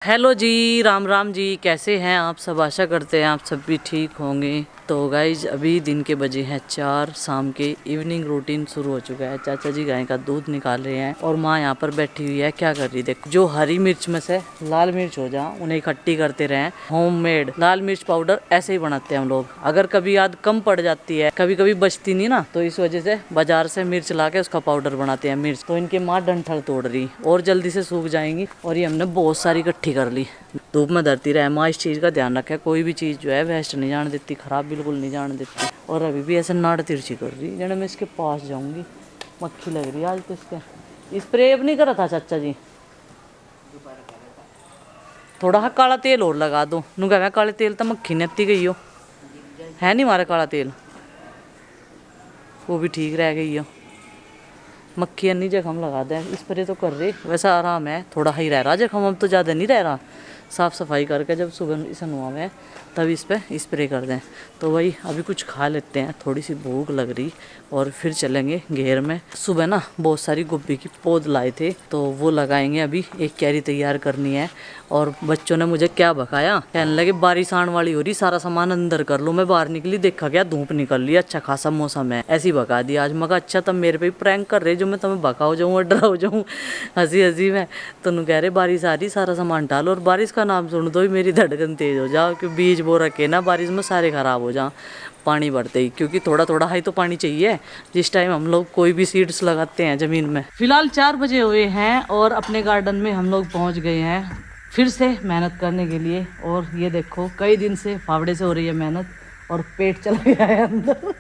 Hello जी, राम राम जी। कैसे हैं आप सब? आशा करते हैं आप सब भी ठीक होंगे। तो गाइज अभी दिन के बजे हैं 4 शाम के। इवनिंग रूटीन शुरू हो चुका है। चाचा जी गाय का दूध निकाल रहे हैं और माँ यहाँ पर बैठी हुई है। क्या कर रही देखो, जो हरी मिर्च में से लाल मिर्च हो जा उन्हें इकट्ठी करते रहे। होममेड लाल मिर्च पाउडर ऐसे ही बनाते हैं हम लोग। अगर कभी याद कम पड़ जाती है, कभी कभी बचती नहीं ना, तो इस वजह से बाजार से मिर्च ला के उसका पाउडर बनाते हैं। मिर्च तो इनकी माँ डंठल तोड़ रही और जल्दी से सूख जाएंगी और ये हमने बहुत सारी इकट्ठी कर ली। धूप में धरती रहे। माँ इस चीज़ का ध्यान रखे, कोई भी चीज़ जो है वेस्ट नहीं जाने देती, खराब बिल्कुल नहीं जाने देती। और अभी भी ऐसे नाड़ तिरछी कर रही जब मैं इसके पास जाऊंगी। मक्खी लग रही है आज तो इसके। स्प्रे अब नहीं करा था चाचा जी? थोड़ा सा काला तेल और लगा दो। नु कह काले तेल तो मक्खी नेती गई हो है नहीं मारा काला तेल, वो भी ठीक रह गई हो। मक्खी अन्नी जख्म लगा दे। स्प्रे तो कर रही, वैसा आराम है, थोड़ा ही रह रहा जख्म, अब तो ज़्यादा नहीं रह रहा। साफ़ सफाई करके जब सुबह इसे नुआ में तब इस पर स्प्रे कर दें। तो वही अभी कुछ खा लेते हैं, थोड़ी सी भूख लग रही, और फिर चलेंगे घेर में। सुबह ना बहुत सारी गोभी की पौध लाए थे तो वो लगाएंगे। अभी एक क्यारी तैयार करनी है। और बच्चों ने मुझे क्या बकाया, कहने लगे बारिश आने वाली हो रही, सारा सामान अंदर कर लो। मैं बाहर निकली, देखा क्या धूप निकल रही, अच्छा खासा मौसम है, ऐसी बका दिया आज। मगा अच्छा तब मेरे पे प्रैंक कर रहे जो मैं तुम्हें बकाओ जाऊँ और डराओ जाऊँ हंसी हंसी में। तो नु कह रहे बारिश आ रही, सारा सामान डालो। और बारिश का नाम सुन दो ही मेरी धड़कन तेज हो जाओ, कि बीज बो रखे ना बारिश में सारे खराब हो जाओ पानी बढ़ते ही। क्योंकि थोड़ा थोड़ा ही तो पानी चाहिए जिस टाइम हम लोग कोई भी सीड्स लगाते हैं ज़मीन में। फिलहाल 4 बजे हुए हैं और अपने गार्डन में हम लोग पहुंच गए हैं फिर से मेहनत करने के लिए। और ये देखो कई दिन से फावड़े से हो रही है मेहनत और पेट चला गया है अंदर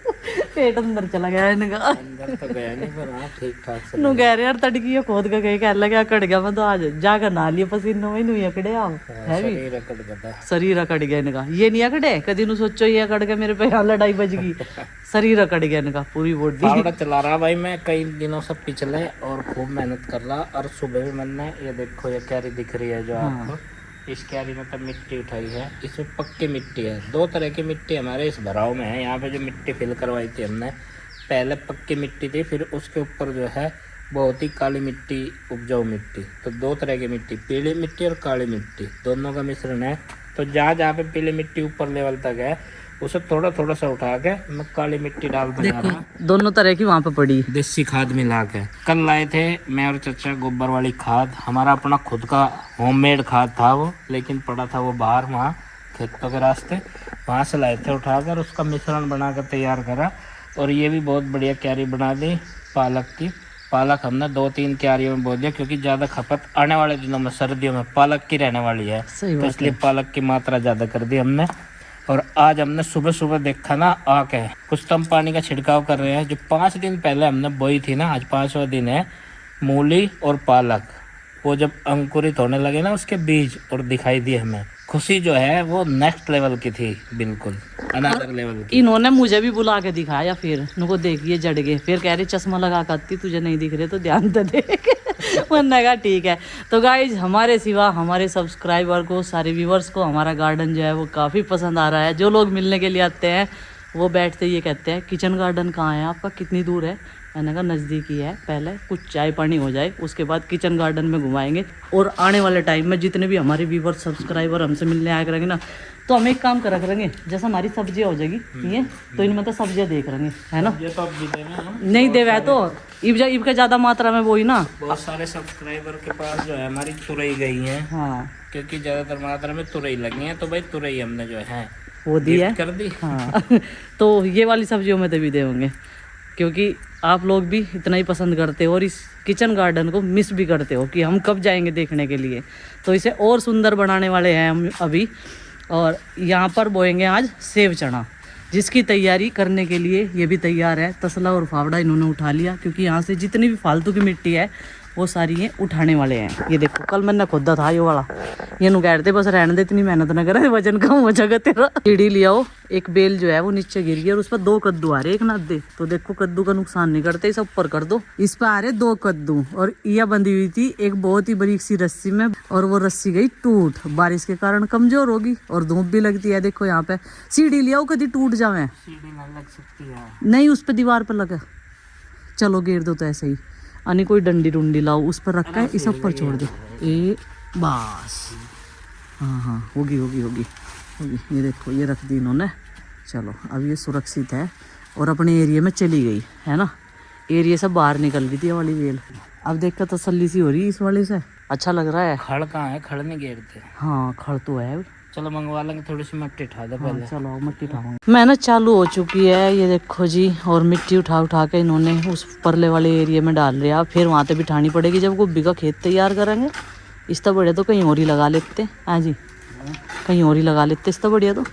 पेट अंदर चला गया है इनका। अंदर तो गया नहीं पर हाँ ठीक ठाक से नु कह रहे यार तड़की ये खोद के गए, कह लगा कट गया। मैं तो आज जाकर नहा लिया पसीनों में। नु अकड़े आप है भी शरीर अकड़ गया। शरीर अकड़ गया इनका। ये नहीं अकड़े कदी नु सोचो ये अकड़ के मेरे पे यहाँ लड़ाई बज गई। शरीर अकड़ गया इनका, पूरी बॉडी। फावड़ा चला रहा भाई मैं कई दिनों से पिछले, और खूब मेहनत कर रहा। और सुबह भी मैंने ये देखो ये क्यारी दिख रही है जो आपको, इस क्यारी में तब मिट्टी उठाई है। इसमें पक्की मिट्टी है, 2 तरह की मिट्टी हमारे इस भराव में है। यहाँ पे जो मिट्टी फिल करवाई थी हमने, पहले पक्की मिट्टी थी, फिर उसके ऊपर जो है बहुत ही काली मिट्टी, उपजाऊ मिट्टी। तो 2 तरह की मिट्टी, पीली मिट्टी और काली मिट्टी, दोनों का मिश्रण है। तो जहाँ जहाँ पे पीली मिट्टी ऊपर लेवल तक है उसे थोड़ा थोड़ा सा उठा के मैं काली मिट्टी डालता जा रहा हूँ। दोनों तरह की वहाँ पे पड़ी देसी खाद मिला के कल लाए थे मैं और चाचा, गोबर वाली खाद। हमारा अपना खुद का होममेड खाद था वो, लेकिन पड़ा था वो बाहर वहाँ खेतों के रास्ते, वहाँ से लाए थे उठाकर, उसका मिश्रण बना कर तैयार करा। और ये भी बहुत बढ़िया क्यारी बना दी पालक की। पालक हमने 2-3 क्यारियों में बो दिया, क्योंकि ज़्यादा खपत आने वाले दिनों में सर्दियों में पालक की रहने वाली है, तो इसलिए पालक की मात्रा ज़्यादा कर दी हमने। और आज हमने सुबह सुबह देखा ना आके कुछ तो हम पानी का छिड़काव कर रहे हैं। जो 5 दिन पहले हमने बोई थी ना, आज 5वां दिन है, मूली और पालक, वो जब अंकुरित होने लगे ना उसके बीज और दिखाई दिए हमें, खुशी जो है वो नेक्स्ट लेवल की थी, बिल्कुल अनदर लेवल की। इन्होंने मुझे भी बुला के दिखाया, फिर उनको देखिए जड़ गए, फिर कह रहे चश्मा लगा करती तुझे नहीं दिख रहे तो ध्यान तो देख मैंने कहा ठीक है। तो गाइज हमारे सिवा हमारे सब्सक्राइबर को, सारे व्यूवर्स को हमारा गार्डन जो है वो काफ़ी पसंद आ रहा है। जो लोग मिलने के लिए आते हैं वो बैठते ये कहते हैं किचन गार्डन कहाँ है आपका, कितनी दूर है? मैंने कहा नज़दीकी है, पहले कुछ चाय पानी हो जाए उसके बाद किचन गार्डन में घुमाएंगे। और आने वाले टाइम में जितने भी हमारे व्यूवर सब्सक्राइबर हमसे मिलने आया करेंगे ना, तो हम एक काम करा करेंगे, जैसे हमारी सब्जियां हो जाएगी ये, तो इनमें तो सब्जियां देख रहेंगे है ना। ये तो अब भी देना हम नहीं देवा है तो इब का ज़्यादा मात्रा में वो ही ना। बहुत सारे सब्सक्राइबर के पास जो है हमारी तुरई गई है, हाँ क्योंकि ज़्यादातर मात्रा में तुरई लगी है, तो भाई तुरई हमने जो है वो दी है कर दी। हाँ तो ये वाली सब्जियों में तो भी दे होंगे, क्योंकि आप लोग भी इतना ही पसंद करते हो और इस किचन गार्डन को मिस भी करते हो कि हम कब जाएंगे देखने के लिए। तो इसे और सुंदर बनाने वाले हैं हम अभी। और यहाँ पर बोएंगे आज सेव चना, जिसकी तैयारी करने के लिए ये भी तैयार है। तसला और फावड़ा इन्होंने उठा लिया, क्योंकि यहाँ से जितनी भी फालतू की मिट्टी है वो सारी ये उठाने वाले हैं। ये देखो कल मैंने खोदा था ये वाला, ये नु कहते बस रहने दे, इतनी मेहनत ना करे, वजन कम हो जाएगा तेरा। सीढ़ी लिया हो, एक बेल जो है वो नीचे गिर गई और उस पर 2 कद्दू आ रहे, एक नादे। तो देखो कद्दू का नुकसान नहीं करते, इसे ऊपर कर दो। इस पर आ रहे 2 कद्दू, और यह बंधी हुई थी एक बहुत ही बारीक सी रस्सी में, और वो रस्सी गई टूट, बारिश के कारण कमजोर होगी और धूप भी लगती है। देखो यहाँ पे सीढ़ी लिया हो, कभी टूट जावे, सीढ़ी ना लग सकती है नहीं उस पर दीवार पर लगा, चलो गिर दो तो ऐसे ही। यानी कोई डंडी डुंडी लाओ उस पर रखा है, इसे ऊपर छोड़ दो। ए बस हाँ हाँ होगी होगी होगी होगी। ये देखो ये रख दी इन्होंने। चलो अब ये सुरक्षित है और अपने एरिया में चली गई है ना। एरिया से बाहर निकल गई थी ये वाली बेल। अब देख कर तसल्ली सी हो रही है इस वाले से। अच्छा लग रहा है। खड़ कहाँ है? खड़ नहीं घेरते। हाँ खड़ तो है। चलो मंगवा लेंगे, थोड़ी सी मिट्टी उठा दो पहले। चलो मिट्टी उठाऊंगी। मेहनत चालू हो चुकी है ये देखो जी। और मिट्टी उठा उठा के इन्होंने उस परले वाले एरिया में डाल लिया। फिर वहाँ पे बिठानी पड़ेगी जब गोभी का खेत तैयार करेंगे। इससे बढ़िया तो कहीं और ही लगा लेते। हाँ जी कहीं और ही लगा लेते इससे बढ़िया तो।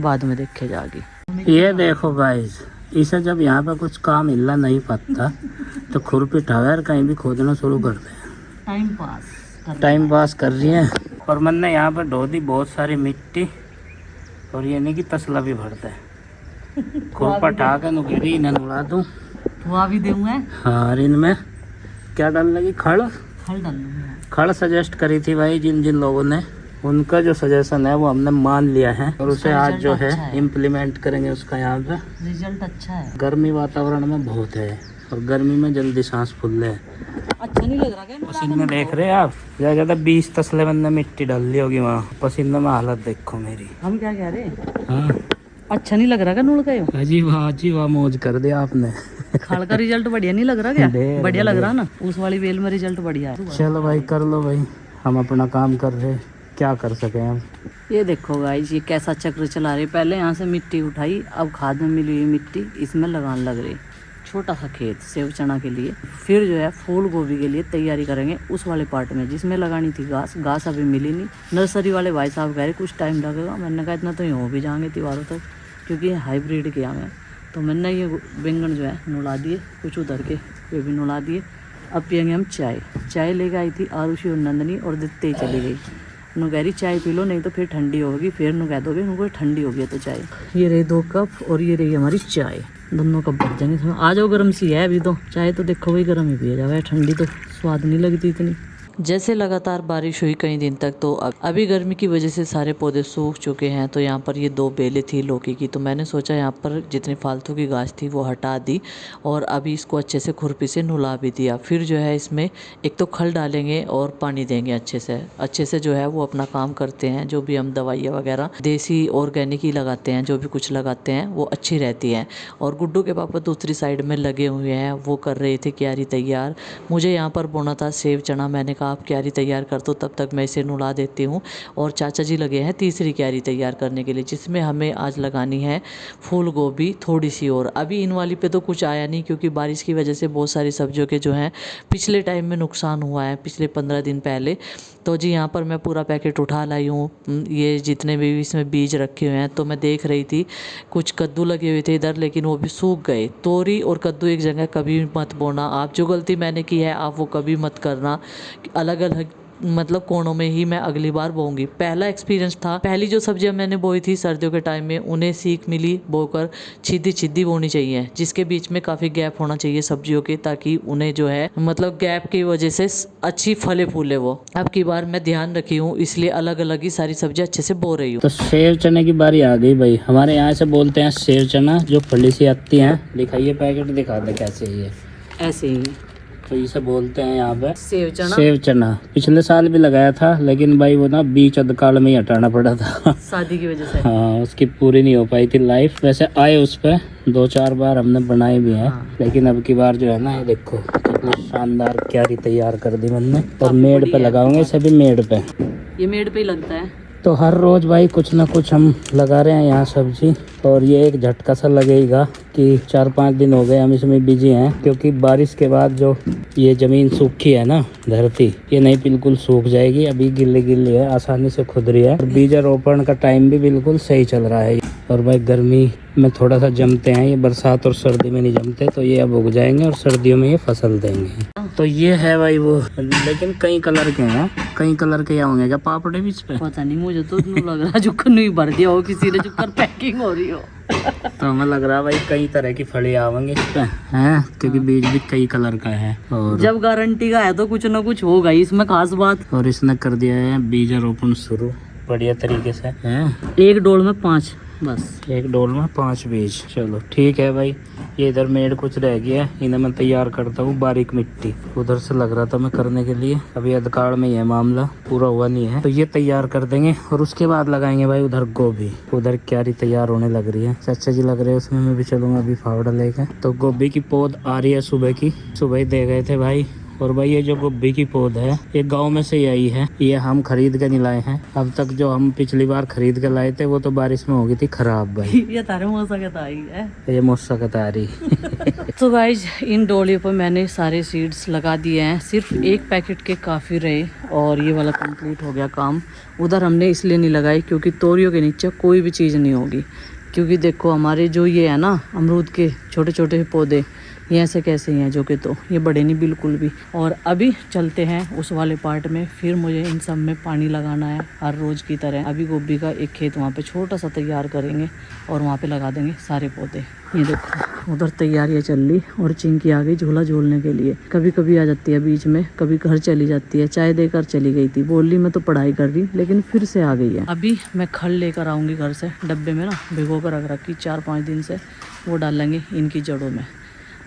बाद में देखे जाके। ये देखो गाइस, इसे जब यहाँ पे कुछ काम हिलना नहीं पड़ता तो खुरपी उठावे और कहीं भी खोदना शुरू कर दे। टाइम पास कर रही है। और मैंने यहाँ पे ढो दी बहुत सारी मिट्टी। और ये नहीं कि तसला भी भरता है। खुरपा उठा के नुकेरी इन्हें उड़ा दूँ। धुआं भी दूंगा। हाँ और इनमें क्या डाल लगी? खड़ डाल खड़ सजेस्ट करी थी भाई जिन जिन लोगों ने। उनका जो सजेशन है वो हमने मान लिया है और उसे आज जो है इम्प्लीमेंट करेंगे उसका। यहाँ पे रिजल्ट अच्छा है। गर्मी वातावरण में बहुत है और गर्मी में जल्दी सांस फूलने है। अच्छा नहीं लग रहा क्या? पसीने में देख रहे हैं आप? ज़्यादा 20 तसले मैंने मिट्टी डाल ली होगी वहाँ। पसीने में हालत देखो मेरी। हम क्या कह रहे? हाँ अच्छा नहीं लग रहा क्या नूल का? जी वाह मौज कर दिया आपने। खाल का रिजल्ट बढ़िया नहीं लग रहा क्या? बढ़िया लग रहा ना। उस वाली बेल में रिजल्ट बढ़िया है। चलो भाई कर लो भाई, हम अपना काम कर रहे, क्या कर सके हम। ये देखो गाइस ये कैसा चक्र चला रहे। पहले यहाँ से मिट्टी उठाई, अब खाद में मिली हुई मिट्टी इसमें लगाने लग रही। छोटा सा खेत सेव चना के लिए। फिर जो है फूल गोभी के लिए तैयारी करेंगे उस वाले पार्ट में जिसमें लगानी थी घास अभी मिली नहीं। नर्सरी वाले भाई साहब कह रहे कुछ टाइम लगेगा। मैंने कहा इतना तो हो भी जाएंगे त्योहारों तक, क्योंकि हाइब्रिड किया मैं। तो मैंने ये बैंगन जो है नुला दिए, कुछ उधर के ये भी नुला दिए। अब पियेंगे हम चाय लेके आई थी आरुषि और नंदनी और दिखते ही चली गई। नु कह रही चाय पी लो नहीं तो फिर ठंडी होगी। फिर नु कह दोगे उनको ठंडी हो गई तो चाय। ये रही 2 कप और ये रही हमारी चाय। दोनों कप बच जाएंगे इसमें। आ जाओ, गर्म सी है अभी तो। चाय तो देखो वही गर्म ही पिया जाए, ठंडी तो स्वाद नहीं लगती इतनी। जैसे लगातार बारिश हुई कई दिन तक तो अभी गर्मी की वजह से सारे पौधे सूख चुके हैं। तो यहाँ पर ये 2 बेलें थी लौकी की, तो मैंने सोचा यहाँ पर जितनी फालतू की घास थी वो हटा दी और अभी इसको अच्छे से खुरपी से नुला भी दिया। फिर जो है इसमें एक तो खल डालेंगे और पानी देंगे अच्छे से जो है वो अपना काम करते हैं। जो भी हम दवाइयाँ वगैरह देसी ऑर्गेनिक ही लगाते हैं, जो भी कुछ लगाते हैं वो अच्छी रहती है। और गुड्डू के पापा दूसरी साइड में लगे हुए हैं, वो कर रहे थे क्यारी तैयार। मुझे यहाँ पर बोना था सेव चना। मैंने आप क्यारी तैयार कर दो, तब तक मैं इसे नुला देती हूँ। और चाचा जी लगे हैं तीसरी क्यारी तैयार करने के लिए, जिसमें हमें आज लगानी है फूल गोभी थोड़ी सी और। अभी इन वाली पे तो कुछ आया नहीं, क्योंकि बारिश की वजह से बहुत सारी सब्जियों के जो हैं पिछले टाइम में नुकसान हुआ है, पिछले 15 दिन पहले। तो जी यहाँ पर मैं पूरा पैकेट उठा लाई हूँ। ये जितने भी इसमें बीज रखे हुए हैं, तो मैं देख रही थी कुछ कद्दू लगे हुए थे इधर, लेकिन वो भी सूख गए। तोरी और कद्दू एक जगह कभी मत बोना आप। जो गलती मैंने की है आप वो कभी मत करना। अलग अलग मतलब कोनों में ही मैं अगली बार बोऊंगी। पहला एक्सपीरियंस था। पहली जो सब्जियां मैंने बोई थी सर्दियों के टाइम में, उन्हें सीख मिली बोकर छिद्दी बोनी चाहिए, जिसके बीच में काफ़ी गैप होना चाहिए सब्जियों के, ताकि उन्हें जो है मतलब गैप की वजह से अच्छी फले फूले वो। अब की बार मैं ध्यान रखी हूँ, इसलिए अलग अलग ही सारी सब्जियां अच्छे से बो रही हूँ। तो सेव चने की बारी आ गई भाई। हमारे यहाँ से बोलते हैं सेव चना, जो फली सी आती है। दिखाइए पैकेट, दिखा दे कैसे ये। ऐसे ही तो इसे बोलते हैं यहाँ पे सेव चना। पिछले साल भी लगाया था, लेकिन भाई वो ना बीच अधकाल में ही हटाना पड़ा था शादी की वजह से। हाँ उसकी पूरी नहीं हो पाई थी लाइफ। वैसे आए उस पे 2-4 बार हमने बनाए भी हैं। हाँ। लेकिन अब की बार जो है ना, ये देखो कितनी शानदार क्यारी तैयार कर दी मैंने। और मेड़ पे लगाऊंगे सभी, मेड़ पे। ये मेड़ पे ही लगता है। तो हर रोज भाई कुछ ना कुछ हम लगा रहे हैं यहाँ सब्जी। और ये एक झटका सा लगेगा कि 4-5 दिन हो गए हम इसमें बिजी हैं, क्योंकि बारिश के बाद जो ये ज़मीन सूखी है ना, धरती ये नहीं बिल्कुल सूख जाएगी। अभी गिल्ली है, आसानी से खुद रही है। और बीज रोपण का टाइम भी बिल्कुल सही चल रहा है। और भाई गर्मी में थोड़ा सा जमते हैं ये, बरसात और सर्दी में नहीं जमते। तो ये अब उग जाएंगे और सर्दियों में ये फसल देंगे। तो ये है भाई वो, लेकिन कई कलर के हैं। कई कलर के होंगे क्या पापड़े भी इस पे? पता नहीं, मुझे तो लग रहा जो नहीं भर दिया हो किसी ने, जो कर पैकिंग हो रही हो। तो हमें लग रहा है भाई कई तरह की फली आवेंगे इस पे हैं, क्योंकि बीज भी कई कलर का है। और जब गारंटी का है तो कुछ ना कुछ होगा इसमें खास बात। और इसने कर दिया है बीज रोपण शुरू बढ़िया तरीके से हैं। एक डोल में 5 बस। एक डोल में 5 बीज। चलो ठीक है भाई, ये इधर मेड़ कुछ रह गया है, इन्हें मैं तैयार करता हूँ। बारीक मिट्टी उधर से लग रहा था मैं करने के लिए, अभी अधकाड़ में ही है मामला, पूरा हुआ नहीं है। तो ये तैयार कर देंगे और उसके बाद लगाएंगे भाई उधर गोभी। उधर क्यारी तैयार होने लग रही है, चाचा जी लग रहे हैं उसमें, मैं भी चलूंगा अभी फावड़ा लेकर। तो गोभी की पौध आ रही है सुबह की, सुबह ही दे गए थे भाई। और भाई ये जो गोभी की पौध है ये गांव में से ही आई है, ये हम खरीद के नहीं लाए हैं। अब तक जो हम पिछली बार खरीद के लाए थे वो तो बारिश में हो गई थी खराब भाई। ये तारे मौसा के ताई है, ये मौसा का तारी। तो गाइज इन डोलियों पर मैंने सारे सीड्स लगा दिए हैं, सिर्फ एक पैकेट के काफ़ी रहे और ये वाला कंप्लीट हो गया काम। उधर हमने इसलिए नहीं लगाई क्योंकि तोरियों के नीचे कोई भी चीज़ नहीं होगी, क्योंकि देखो हमारे जो ये है ना अमरूद के छोटे छोटे पौधे, ये ऐसे कैसे हैं जो कि, तो ये बड़े नहीं बिल्कुल भी। और अभी चलते हैं उस वाले पार्ट में, फिर मुझे इन सब में पानी लगाना है हर रोज़ की तरह। अभी गोभी का एक खेत वहाँ पे छोटा सा तैयार करेंगे और वहाँ पे लगा देंगे सारे पौधे। ये देखो उधर तैयारियाँ चल रही और चिंकी आ गई झूला झूलने के लिए। कभी कभी आ जाती है बीच में, कभी घर चली जाती है, चाय देकर चली गई थी, बोल रही मैं तो पढ़ाई कर रही, लेकिन फिर से आ गई है। अभी मैं खल लेकर आऊँगी घर से, डब्बे में ना भिगो कर रख रखी 4-5 दिन से, वो डालेंगे इनकी जड़ों में।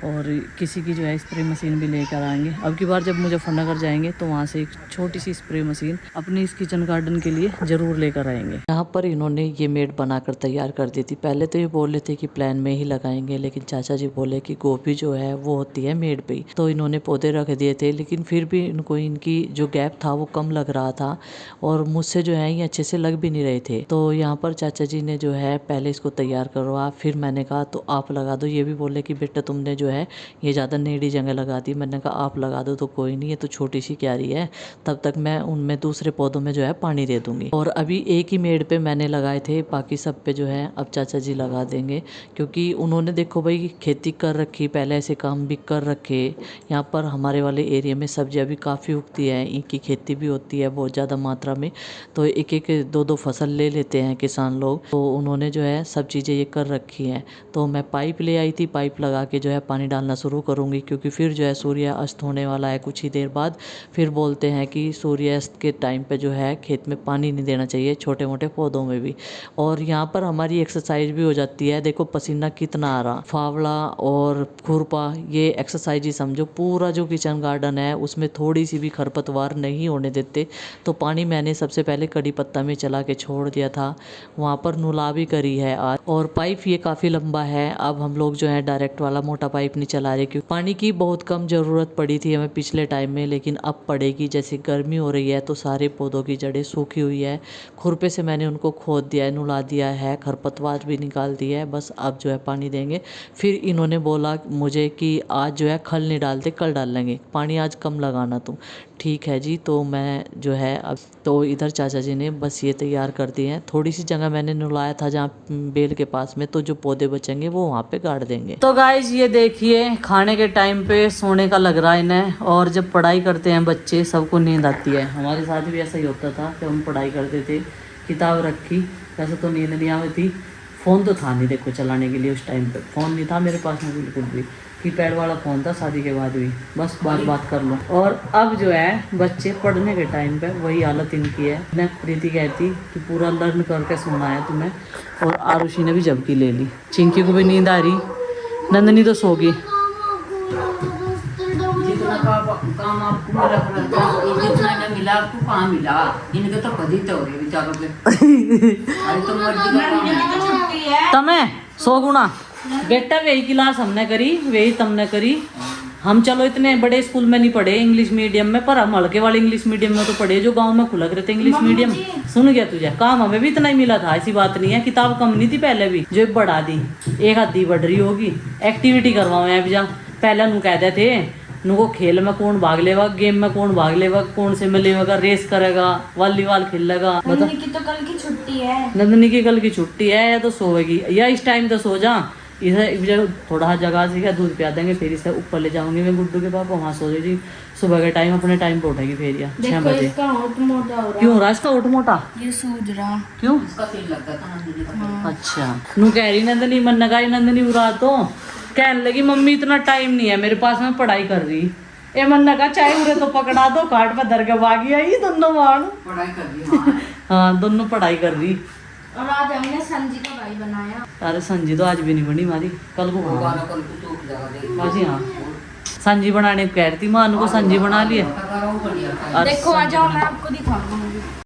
और किसी की जो है स्प्रे मशीन भी लेकर आएंगे। अब की बार जब मुजफ्फरनगर जाएंगे तो वहाँ से एक छोटी सी स्प्रे मशीन अपनी इस किचन गार्डन के लिए ज़रूर लेकर आएंगे। यहाँ पर इन्होंने ये मेड बनाकर तैयार कर दी थी। पहले तो ये बोल रहे थे कि प्लान में ही लगाएंगे, लेकिन चाचा जी बोले कि गोभी जो है वो होती है मेड पे ही, तो इन्होंने पौधे रख दिए थे। लेकिन फिर भी इनको इनकी जो गैप था वो कम लग रहा था और मुझसे जो है ये अच्छे से लग भी नहीं रहे थे। तो यहाँ पर चाचा जी ने जो है पहले इसको तैयार करवा, फिर मैंने कहा तो आप लगा दो। ये भी बोले कि बेटा तुमने जो है ये ज़्यादा नेड़ी जगह लगा दी। मैंने कहा आप लगा दो तो कोई नहीं, ये तो छोटी सी क्यारी है, तब तक मैं उनमें दूसरे पौधों में जो है पानी दे दूंगी। और अभी एक ही मेड़ पे मैंने लगाए थे, बाकी सब पे जो है अब चाचा जी लगा देंगे, क्योंकि उन्होंने देखो भाई खेती कर रखी, पहले ऐसे काम भी कर रखे। यहाँ पर हमारे वाले एरिया में सब्जियाँ भी काफ़ी उगती है, इनकी खेती भी होती है बहुत ज़्यादा मात्रा में, तो एक एक 2-2 फसल ले लेते हैं किसान लोग। तो उन्होंने जो है सब चीज़ें ये कर रखी हैं। तो मैं पाइप ले आई थी, पाइप लगा के जो है पानी डालना शुरू करूँगी, क्योंकि फिर जो है सूर्य अस्त होने वाला है कुछ ही देर बाद। फिर बोलते हैं कि सूर्यास्त के टाइम पे जो है खेत में पानी नहीं देना चाहिए, छोटे मोटे पौधों में भी। और यहाँ पर हमारी एक्सरसाइज भी हो जाती है। देखो पसीना कितना आ रहा, फावड़ा और खुरपा ये एक्सरसाइज ही समझो। पूरा जो किचन गार्डन है उसमें थोड़ी सी भी खरपतवार नहीं होने देते। तो पानी मैंने सबसे पहले कड़ी पत्ता में चला के छोड़ दिया था, वहाँ पर नुला भी करी है आज। और पाइप ये काफ़ी लंबा है, अब हम लोग जो है डायरेक्ट वाला मोटा पाइप नहीं चला रहे, क्योंकि पानी की बहुत कम ज़रूरत पड़ी थी हमें पिछले टाइम में, लेकिन अब पड़ेगी। जैसे गर्मी हो रही है तो सारे पौधों की जड़ें सूखी हुई है, खुरपे से मैंने उनको खोद दिया है, नुला दिया है, खरपतवार भी निकाल दिया है, बस अब जो है पानी देंगे। फिर इन्होंने बोला मुझे कि आज जो है खल नहीं डालते, कल डाल लेंगे, पानी आज कम लगाना तुम। ठीक है जी। तो मैं जो है अब तो इधर चाचा जी ने बस ये तैयार कर दिए हैं। थोड़ी सी जगह मैंने नुलाया था जहाँ बेल के पास में, तो जो पौधे बचेंगे वो वहाँ पे गाड़ देंगे। तो गाइज ये देखिए खाने के टाइम पे सोने का लग रहा है इन्हें, और जब पढ़ाई करते हैं बच्चे सबको नींद आती है। हमारे साथ भी ऐसा ही होता था जब हम पढ़ाई करते थे, किताब रखी वैसे तो नींद नहीं आती। फ़ोन तो था नहीं देखो चलाने के लिए, उस टाइम पे फ़ोन नहीं था मेरे पास में बिल्कुल भी, कीपैड वाला फ़ोन था शादी के बाद भी, बस बात कर लो। और अब जो है बच्चे पढ़ने के टाइम पे वही हालत इनकी है। मैं प्रीति कहती कि पूरा लर्न करके सोना है तुम्हें, और आरुषि ने भी झपकी ले ली, चिंकी को भी नींद आ रही, नंदनी तो सो गई। काम आपको जितना इन्हें मिला आपको कहाँ मिला, इनके तो कभी तो हो रहे बेचारों के। अरे तो मर्जी का काम है। तमें 100 गुना बेटा वही क्लास हमने करी वही तुमने करी। हम चलो इतने बड़े स्कूल में नहीं पढ़े इंग्लिश मीडियम में, पर हम हल्के वाले इंग्लिश मीडियम में तो पढ़े जो गांव में खुलक रहे थे इंग्लिश मीडियम। सुन गया तुझे, काम हमें भी इतना ही मिला था, ऐसी बात नहीं है। किताब कम नहीं थी पहले भी, जो बढ़ा दी, एक आधी बढ़ रही होगी। एक्टिविटी करवाओ अब जा, पहले नु कहते थे नुको खेल में कौन भाग लेगा, गेम में कौन भाग लेगा, कौन से में लेगा, रेस करेगा, वॉलीबॉल खेलेगा। नंदनी की तो कल की छुट्टी है। नंदनी की कल की छुट्टी है, या तो सोएगी या इस टाइम तो सो जा। इसे थोड़ा जगह से दूध पिया देंगे, फिर इसे ऊपर ले जाऊंगी मैं गुड्डू के पापा, वहाँ सो जाएगी। सुबह के टाइम अपने टाइम पे उठेगी फिर, या 6 बजे। इसका होठ मोटा हो रहा। क्यों हो रहा इसका होठ मोटा? ये सूज रहा। क्यों? इसका तेल लगता था नंदिनी का। अच्छा नू कह रही नंदनी, मन लगाई नंदनी बुरा तो कहने लगी मम्मी इतना टाइम नहीं है मेरे पास, में पढ़ाई कर रही। ए मन लगा चाहे उरे तो पकड़ा दो, काट पे धर के भागी आई दोनों वाण। पढ़ाई कर रही है। हाँ दोनों पढ़ाई कर रही। और आज हमने संजी का भाई बनाया। अरे संजी तो आज भी नहीं बनी हमारी, कल को वो बनाऊंगा। गाना कल को तो लगा दे बाजी हाँ, संजी बनाने को कह रही थी, मानू को संजी बना लिए। वो बढ़िया था। और देखो आ संजी जाओ, बना- मैं आपको दिखाऊंगा।